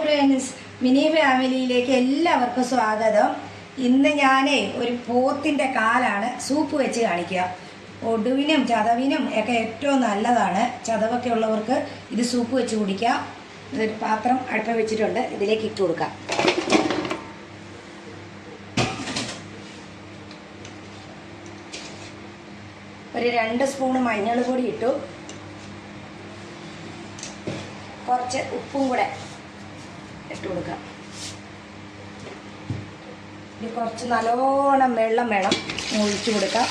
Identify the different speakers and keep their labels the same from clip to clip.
Speaker 1: Friends, mini ഫാമിലിയിലേക്ക് എല്ലാവർക്കും സ്വാഗതം. ഇന്ന് ഞാനേ ഒരു പോത്തിൻ്റെ കാലാണ് സൂപ്പ് വെച്ച് കാണിക്കുക. ഒടുവിനും ചതവിനും ഒക്കെ ഏറ്റവും നല്ലതാണ്. ചതവൊക്കെ ഉള്ളവർക്ക് ഇത് സൂപ്പ് വെച്ച് കുടിക്കാം. ഇതൊരു പാത്രം അടുപ്പ് വെച്ചിട്ടുണ്ട്, ഇതിലേക്ക് ഇട്ട് കൊടുക്കാം. ഒരു 2 സ്പൂൺ മഞ്ഞൾ പൊടി ഇട്ടു, കുറച്ച് ഉപ്പും കൂടെ ഇട്ട് കൊടുക്കാം. ഇനി കുറച്ച് നല്ലോണം വെള്ളം വേണം ഒഴിച്ചു കൊടുക്കാം.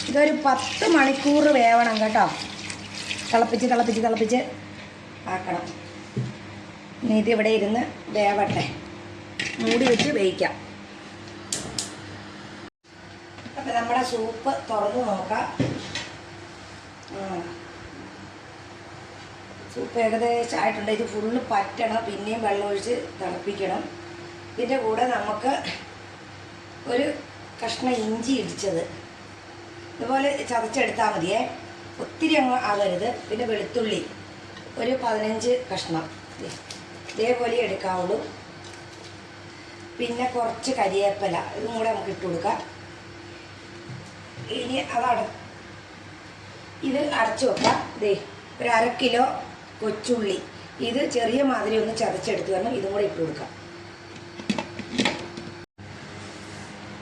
Speaker 1: ഇതൊരു 10 മണിക്കൂർ വേവണം കേട്ടോ. തിളപ്പിച്ച് ആക്കണം. ഇനി ഇതിവിടെ ഇരുന്ന് വേവട്ടെ, മൂടി വെച്ച് വേവിക്കാം. അപ്പം നമ്മുടെ സൂപ്പ് തുറന്ന് നോക്കാം. സൂപ്പ് ഏകദേശം ആയിട്ടുണ്ട്. ഇത് ഫുള്ള് പറ്റണം, പിന്നെയും വെള്ളമൊഴിച്ച് തിളപ്പിക്കണം. ഇതിൻ്റെ കൂടെ നമുക്ക് ഒരു കഷ്ണം ഇഞ്ചി ഇടിച്ചത് ഇതുപോലെ ചതച്ചെടുത്താൽ മതിയേ, ഒത്തിരി അങ്ങ് ആകരുത്. പിന്നെ വെളുത്തുള്ളി ഒരു 15 കഷ്ണം ഇതേപോലെ എടുക്കാവുള്ളൂ. പിന്നെ കുറച്ച് കരിവേപ്പില, ഇതും കൂടെ നമുക്ക് ഇട്ട് കൊടുക്കാം. ഇനി ഇത് അടച്ചു വെക്കാം. ഒരു 1/2 കിലോ കൊച്ചുള്ളി, ഇത് ചെറിയ മാതിരി ഒന്ന് ചതച്ചെടുത്ത് വരണം. ഇതും കൂടെ ഇട്ട് കൊടുക്കാം.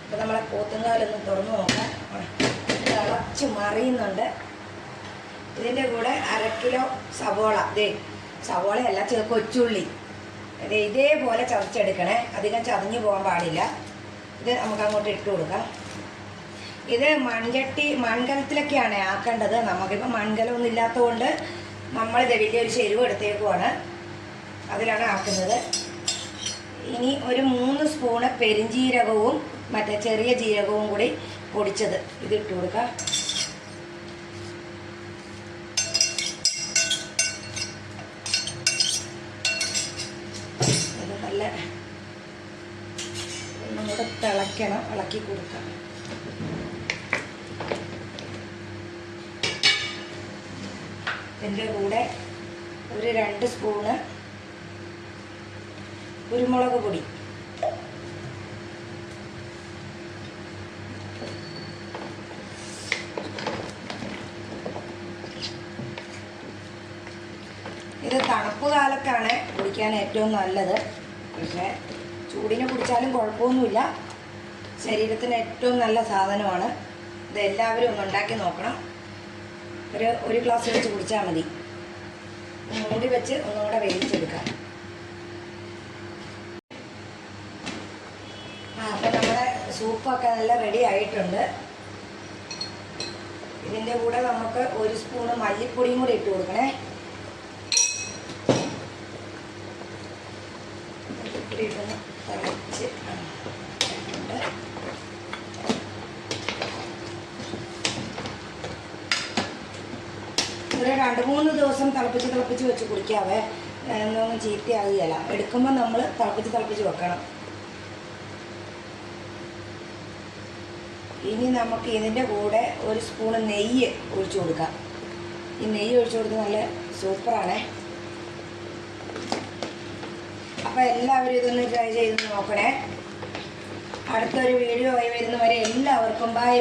Speaker 1: അപ്പം നമ്മളെ പോത്തുങ്കാലൊന്ന് തുറന്നു നോക്കാം. തിളച്ച് മറിയുന്നുണ്ട്. ഇതിൻ്റെ കൂടെ 1/2 കിലോ സവോള, സവോളയല്ല കൊച്ചുള്ളി, ഇതേപോലെ ചതച്ചെടുക്കണേ. അധികം ചതഞ്ഞു പോകാൻ പാടില്ല. ഇത് നമുക്ക് അങ്ങോട്ട് ഇട്ട് കൊടുക്കാം. ഇത് മൺകലത്തിലൊക്കെയാണ് ആക്കേണ്ടത്. നമുക്കിപ്പോൾ മൺകലമൊന്നും ഇല്ലാത്തതുകൊണ്ട് നമ്മളിത് വലിയൊരു ചെരുവ് എടുത്തേക്കുവാണ്, അതിലാണ് ആക്കുന്നത്. ഇനി ഒരു 3 സ്പൂണ് പെരിഞ്ജീരകവും മറ്റേ ചെറിയ ജീരകവും കൂടി പൊടിച്ചത് ഇത് ഇട്ട് കൊടുക്കാം. ഇത് നല്ല ഒന്നും കൂടെ തിളയ്ക്കണം, ഇളക്കി കൊടുക്കാം. ഇതിൻ്റെ കൂടെ ഒരു 2 സ്പൂണ് കുരുമുളക് പൊടി, ഇത് തണുപ്പ് കാലത്താണ് കുടിക്കാൻ ഏറ്റവും നല്ലത്. പക്ഷേ ചൂടിന് കുടിച്ചാലും കുഴപ്പമൊന്നുമില്ല, ശരീരത്തിന് ഏറ്റവും നല്ല സാധനമാണ്. ഇത് എല്ലാവരും ഒന്ന് ഉണ്ടാക്കി നോക്കണം. ഒരു ഗ്ലാസ് വെച്ച് കുടിച്ചാൽ മതി. മൂടി വെച്ച് ഒന്നുകൂടെ വേവിച്ചെടുക്കാം. അപ്പം നമ്മുടെ സൂപ്പൊക്കെ നല്ല റെഡി ആയിട്ടുണ്ട്. ഇതിൻ്റെ കൂടെ നമുക്ക് 1 സ്പൂണ് മല്ലിപ്പൊടിയും കൂടി ഇട്ട് കൊടുക്കണേ. മല്ലിപ്പൊടി ഇട്ടൊന്ന് തിളച്ച് ഒരു 2-3 ദിവസം തിളപ്പിച്ച് വെച്ച് കുടിക്കാവേ, എന്നൊന്നും ചീത്തയാകുകയില്ല. എടുക്കുമ്പോൾ നമ്മൾ തിളപ്പിച്ച് വെക്കണം. ഇനി നമുക്ക് ഇതിൻ്റെ കൂടെ 1 സ്പൂണ് നെയ്യ് ഒഴിച്ചു കൊടുക്കാം. ഈ നെയ്യ് ഒഴിച്ചു കൊടുത്ത് നല്ല സൂപ്പറാണേ. അപ്പോൾ എല്ലാവരും ഇതൊന്ന് ട്രൈ ചെയ്ത് നോക്കണേ. അടുത്തൊരു വീഡിയോ ആയി വരുന്നവരെ എല്ലാവർക്കും ബൈ.